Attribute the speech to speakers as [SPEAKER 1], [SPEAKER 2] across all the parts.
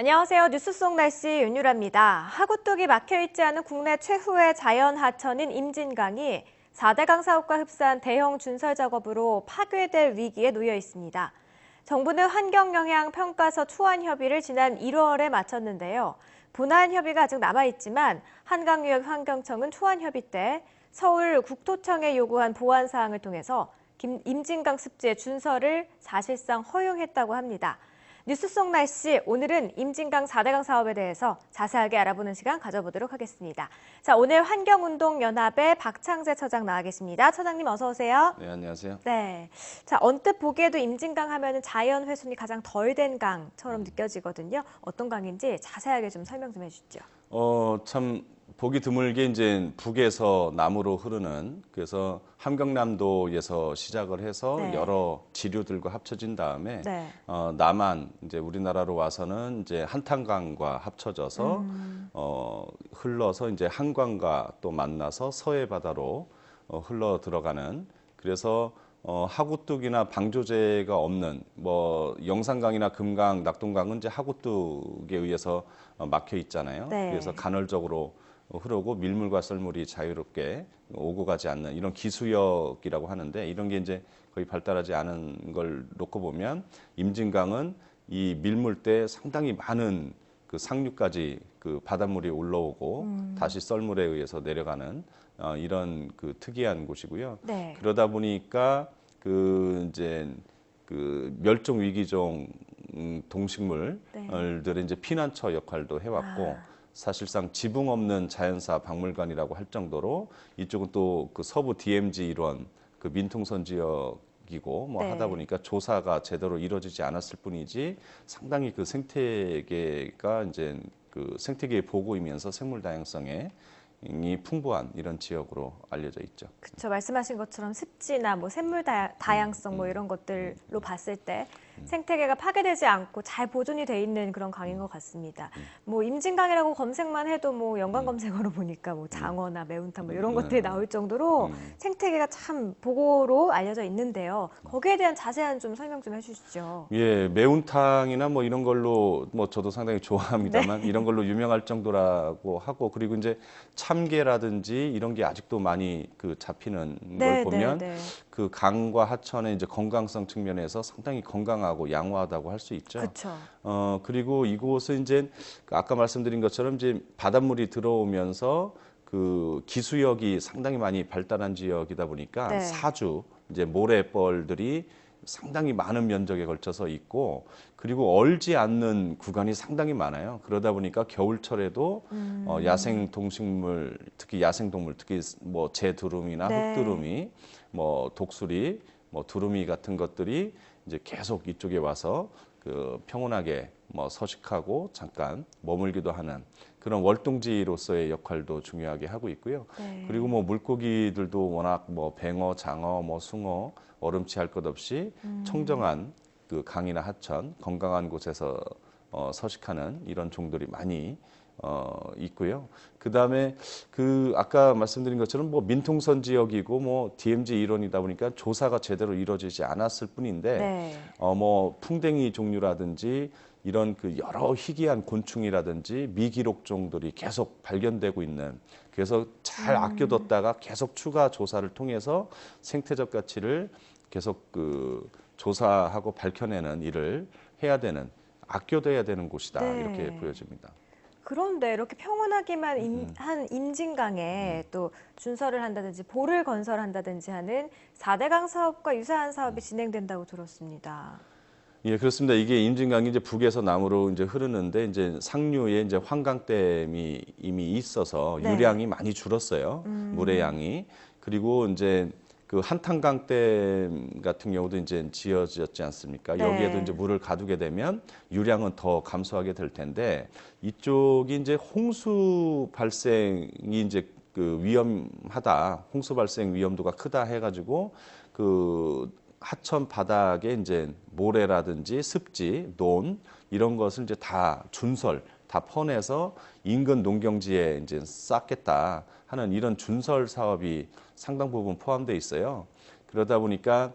[SPEAKER 1] 안녕하세요. 뉴스 속 날씨 윤유라입니다. 하구뚝이 막혀있지 않은 국내 최후의 자연 하천인 임진강이 4대강 사업과 흡사한 대형 준설 작업으로 파괴될 위기에 놓여 있습니다. 정부는 환경영향평가서 초안 협의를 지난 1월에 마쳤는데요. 본안 협의가 아직 남아있지만 한강유역환경청은 초안 협의 때 서울 국토청에 요구한 보완 사항을 통해서 임진강 습지의 준설을 사실상 허용했다고 합니다. 뉴스 속 날씨, 오늘은 임진강 4대강 사업에 대해서 자세하게 알아보는 시간 가져보도록 하겠습니다. 자, 오늘 환경운동연합의 박창재 처장 나와 계십니다. 처장님 어서 오세요.
[SPEAKER 2] 네, 안녕하세요.
[SPEAKER 1] 네. 자, 언뜻 보기에도 임진강 하면은 자연 훼손이 가장 덜 된 강처럼 느껴지거든요. 어떤 강인지 자세하게 좀 설명 좀 해주시죠.
[SPEAKER 2] 참 보기 드물게 이제 북에서 남으로 흐르는, 그래서 함경남도에서 시작을 해서
[SPEAKER 1] 네.
[SPEAKER 2] 여러 지류들과 합쳐진 다음에
[SPEAKER 1] 네.
[SPEAKER 2] 남한 이제 우리나라로 와서는 이제 한탄강과 합쳐져서 흘러서 이제 한강과 또 만나서 서해 바다로 흘러 들어가는, 그래서 하구뚝이나 방조제가 없는 뭐 영산강이나 금강, 낙동강은 이제 하구뚝에 의해서 막혀 있잖아요.
[SPEAKER 1] 네.
[SPEAKER 2] 그래서 간헐적으로 흐르고 밀물과 썰물이 자유롭게 오고 가지 않는 이런 기수역이라고 하는데, 이런 게 이제 거의 발달하지 않은 걸 놓고 보면 임진강은 이 밀물 때 상당히 많은 그 상류까지 그 바닷물이 올라오고 다시 썰물에 의해서 내려가는 이런 그 특이한 곳이고요.
[SPEAKER 1] 네.
[SPEAKER 2] 그러다 보니까 그 이제 그 멸종 위기종 동식물들의 이제 피난처 역할도 해왔고, 사실상 지붕 없는 자연사 박물관이라고 할 정도로 이쪽은 또 그 서부 DMZ 일원 그 민통선 지역이고 뭐
[SPEAKER 1] 네.
[SPEAKER 2] 하다 보니까 조사가 제대로 이루어지지 않았을 뿐이지 상당히 그 생태계가 이제 그 생태계의 보고이면서 생물 다양성에 이 풍부한 이런 지역으로 알려져 있죠.
[SPEAKER 1] 그렇죠. 말씀하신 것처럼 습지나 뭐 샘물 다양성 뭐 이런 것들로 봤을 때 생태계가 파괴되지 않고 잘 보존이 돼 있는 그런 강인 것 같습니다. 뭐 임진강이라고 검색만 해도 뭐 연관 검색어로 보니까 뭐 장어나 매운탕 뭐 이런 것들이 나올 정도로 생태계가 참 보고로 알려져 있는데요. 거기에 대한 자세한 좀 설명 좀 해주시죠.
[SPEAKER 2] 예, 매운탕이나 뭐 이런 걸로 뭐 저도 상당히 좋아합니다만
[SPEAKER 1] 네.
[SPEAKER 2] 이런 걸로 유명할 정도라고 하고, 그리고 이제 참게라든지 이런 게 아직도 많이 그 잡히는 걸 보면 그 강과 하천의 이제 건강성 측면에서 상당히 건강하고 양호하다고 할 수 있죠.
[SPEAKER 1] 그렇죠.
[SPEAKER 2] 그리고 이곳은 이제 아까 말씀드린 것처럼 이제 바닷물이 들어오면서 그 기수역이 상당히 많이 발달한 지역이다 보니까
[SPEAKER 1] 네.
[SPEAKER 2] 사주 이제 모래벌들이 상당히 많은 면적에 걸쳐서 있고, 그리고 얼지 않는 구간이 상당히 많아요. 그러다 보니까 겨울철에도 야생 동식물, 특히 야생 동물, 특히 뭐 제두루미나
[SPEAKER 1] 네.
[SPEAKER 2] 흑두루미, 뭐 독수리, 뭐 두루미 같은 것들이 이제 계속 이쪽에 와서 그 평온하게 뭐 서식하고 잠깐 머물기도 하는 그런 월동지로서의 역할도 중요하게 하고 있고요.
[SPEAKER 1] 네.
[SPEAKER 2] 그리고 뭐 물고기들도 워낙 뭐 뱅어, 장어, 뭐 숭어, 얼음치 할 것 없이 청정한 그 강이나 하천, 건강한 곳에서 서식하는 이런 종들이 많이 있고요. 그다음에 그 아까 말씀드린 것처럼 뭐 민통선 지역이고 뭐 DMZ 일원이다 보니까 조사가 제대로 이루어지지 않았을 뿐인데
[SPEAKER 1] 네.
[SPEAKER 2] 뭐 풍뎅이 종류라든지 이런 그 여러 희귀한 곤충이라든지 미기록종들이 계속 발견되고 있는, 그래서 잘 아껴뒀다가 계속 추가 조사를 통해서 생태적 가치를 계속 그 조사하고 밝혀내는 일을 해야 되는, 아껴둬야 되는 곳이다.
[SPEAKER 1] 네.
[SPEAKER 2] 이렇게 보여집니다.
[SPEAKER 1] 그런데 이렇게 평온하기만 한 임진강에 또 준설을 한다든지 보를 건설한다든지 하는 4대강 사업과 유사한 사업이 진행된다고 들었습니다.
[SPEAKER 2] 예, 그렇습니다. 이게 임진강이 이제 북에서 남으로 이제 흐르는데 이제 상류에 이제 환강댐이 이미 있어서
[SPEAKER 1] 네.
[SPEAKER 2] 유량이 많이 줄었어요. 물의 양이. 그리고 이제 그 한탄강댐 같은 경우도 이제 지어졌지 않습니까?
[SPEAKER 1] 네.
[SPEAKER 2] 여기에도 이제 물을 가두게 되면 유량은 더 감소하게 될 텐데, 이쪽이 이제 홍수 발생이 이제 그 위험하다, 홍수 발생 위험도가 크다 해가지고 그 하천 바닥에 이제 모래라든지 습지, 논 이런 것을 이제 다 준설, 다 퍼내서 인근 농경지에 이제 쌓겠다 하는 이런 준설 사업이 상당 부분 포함되어 있어요. 그러다 보니까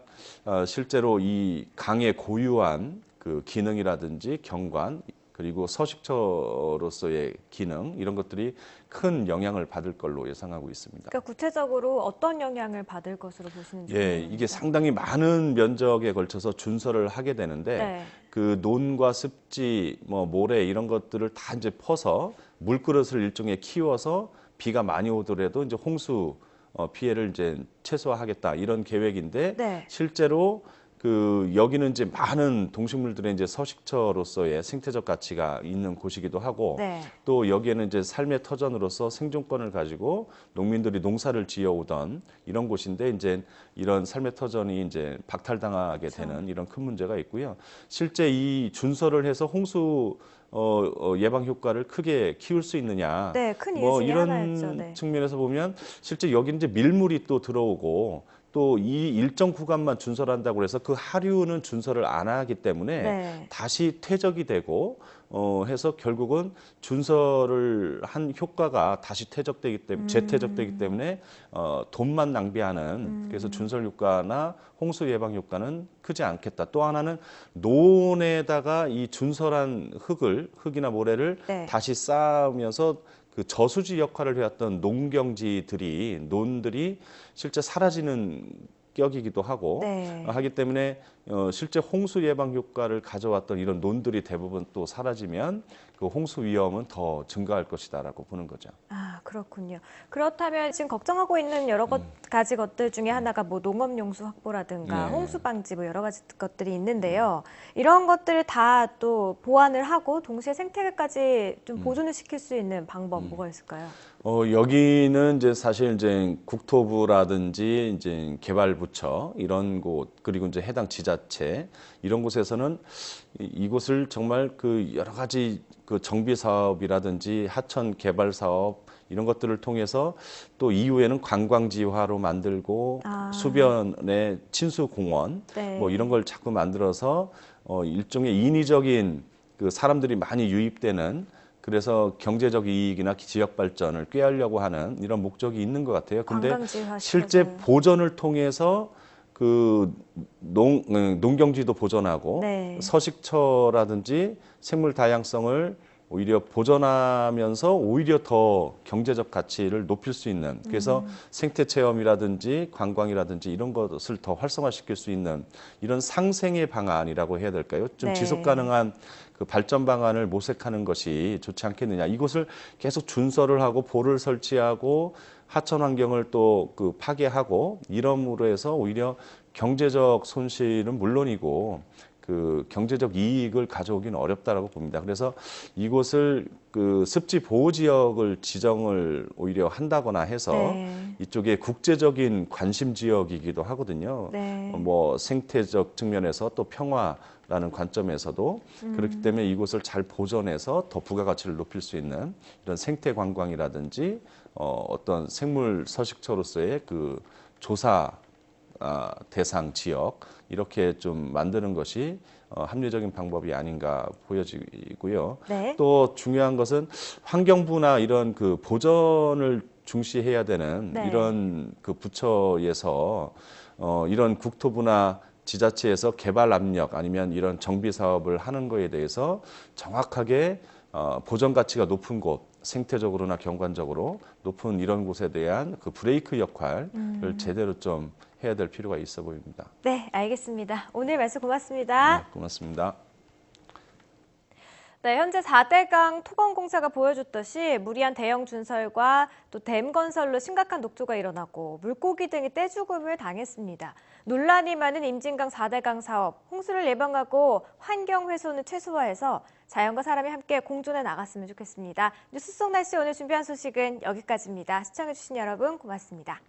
[SPEAKER 2] 실제로 이 강의 고유한 그 기능이라든지 경관, 그리고 서식처로서의 기능 이런 것들이 큰 영향을 받을 걸로 예상하고 있습니다.
[SPEAKER 1] 그러니까 구체적으로 어떤 영향을 받을 것으로 보시는지
[SPEAKER 2] 예,
[SPEAKER 1] 궁금합니다.
[SPEAKER 2] 이게 상당히 많은 면적에 걸쳐서 준설을 하게 되는데
[SPEAKER 1] 네.
[SPEAKER 2] 그 논과 습지, 뭐 모래 이런 것들을 다 이제 퍼서 물그릇을 일종의 키워서 비가 많이 오더라도 이제 홍수 피해를 이제 최소화하겠다 이런 계획인데
[SPEAKER 1] 네.
[SPEAKER 2] 실제로 그 여기는 이제 많은 동식물들의 이제 서식처로서의 생태적 가치가 있는 곳이기도 하고
[SPEAKER 1] 네.
[SPEAKER 2] 또 여기에는 이제 삶의 터전으로서 생존권을 가지고 농민들이 농사를 지어오던 이런 곳인데 이제 이런 삶의 터전이 이제 박탈당하게 되는 이런 큰 문제가 있고요. 실제 이 준설을 해서 홍수 예방 효과를 크게 키울 수 있느냐?
[SPEAKER 1] 네, 큰 이유
[SPEAKER 2] 뭐
[SPEAKER 1] 중에
[SPEAKER 2] 이런
[SPEAKER 1] 하나였죠. 네.
[SPEAKER 2] 측면에서 보면 실제 여기 이제 밀물이 또 들어오고 또 이 일정 구간만 준설한다고 해서 그 하류는 준설을 안 하기 때문에
[SPEAKER 1] 네.
[SPEAKER 2] 다시 퇴적이 되고 해서 결국은 준설을 한 효과가 다시 퇴적되기 때문에 재퇴적되기 때문에 돈만 낭비하는 그래서 준설 효과나 홍수 예방 효과는 크지 않겠다. 또 하나는 논에다가 이 준설한 흙이나 모래를
[SPEAKER 1] 네.
[SPEAKER 2] 다시 쌓으면서 그 저수지 역할을 해왔던 농경지들이 논들이 실제 사라지는 격이기도 하고
[SPEAKER 1] 네.
[SPEAKER 2] 하기 때문에 실제 홍수 예방 효과를 가져왔던 이런 논들이 대부분 또 사라지면 그 홍수 위험은 더 증가할 것이다라고 보는 거죠.
[SPEAKER 1] 아, 그렇군요. 그렇다면 지금 걱정하고 있는 여러 가지 것들 중에 하나가 뭐 농업용수 확보라든가
[SPEAKER 2] 네.
[SPEAKER 1] 홍수 방지 뭐 여러 가지 것들이 있는데요. 이런 것들을 다 또 보완을 하고 동시에 생태계까지 좀 보존을 시킬 수 있는 방법 뭐가 있을까요?
[SPEAKER 2] 여기는 이제 사실 이제 국토부라든지 이제 개발부처 이런 곳 그리고 이제 해당 지자체 이런 곳에서는 이곳을 정말 그 여러 가지 그 정비 사업이라든지 하천 개발 사업 이런 것들을 통해서 또 이후에는 관광지화로 만들고 수변에 친수 공원
[SPEAKER 1] 네.
[SPEAKER 2] 뭐 이런 걸 자꾸 만들어서 일종의 인위적인 그 사람들이 많이 유입되는 그래서 경제적 이익이나 지역 발전을 꾀하려고 하는 이런 목적이 있는 것 같아요. 근데
[SPEAKER 1] 관광지화
[SPEAKER 2] 실제
[SPEAKER 1] 시켜서요.
[SPEAKER 2] 보전을 통해서 그 농경지도 보존하고
[SPEAKER 1] 네.
[SPEAKER 2] 서식처라든지 생물 다양성을 오히려 보존하면서 오히려 더 경제적 가치를 높일 수 있는 그래서 생태 체험이라든지 관광이라든지 이런 것을 더 활성화시킬 수 있는 이런 상생의 방안이라고 해야 될까요? 좀
[SPEAKER 1] 네.
[SPEAKER 2] 지속 가능한 그 발전 방안을 모색하는 것이 좋지 않겠느냐. 이곳을 계속 준설을 하고 볼을 설치하고 하천 환경을 또 그 파괴하고 이러므로 해서 오히려 경제적 손실은 물론이고 그 경제적 이익을 가져오기는 어렵다라고 봅니다. 그래서 이곳을 그 습지 보호 지역을 지정을 오히려 한다거나 해서
[SPEAKER 1] 네.
[SPEAKER 2] 이쪽에 국제적인 관심 지역이기도 하거든요.
[SPEAKER 1] 네.
[SPEAKER 2] 뭐 생태적 측면에서 또 평화라는 관점에서도 그렇기 때문에 이곳을 잘 보존해서 더 부가가치를 높일 수 있는 이런 생태 관광이라든지 어떤 생물 서식처로서의 그 조사 대상 지역 이렇게 좀 만드는 것이 합리적인 방법이 아닌가 보여지고요.
[SPEAKER 1] 네.
[SPEAKER 2] 또 중요한 것은 환경부나 이런 그 보전을 중시해야 되는
[SPEAKER 1] 네.
[SPEAKER 2] 이런 그 부처에서 이런 국토부나 지자체에서 개발 압력 아니면 이런 정비 사업을 하는 거에 대해서 정확하게 보전 가치가 높은 곳 생태적으로나 경관적으로 높은 이런 곳에 대한 그 브레이크 역할을 제대로 좀 해야 될 필요가 있어 보입니다.
[SPEAKER 1] 네, 알겠습니다. 오늘 말씀 고맙습니다.
[SPEAKER 2] 네, 고맙습니다.
[SPEAKER 1] 네, 현재 4대강 토건공사가 보여줬듯이 무리한 대형 준설과 또 댐 건설로 심각한 녹조가 일어나고 물고기 등이 떼죽음을 당했습니다. 논란이 많은 임진강 4대강 사업, 홍수를 예방하고 환경 훼손을 최소화해서 자연과 사람이 함께 공존해 나갔으면 좋겠습니다. 뉴스 속 날씨 오늘 준비한 소식은 여기까지입니다. 시청해주신 여러분 고맙습니다.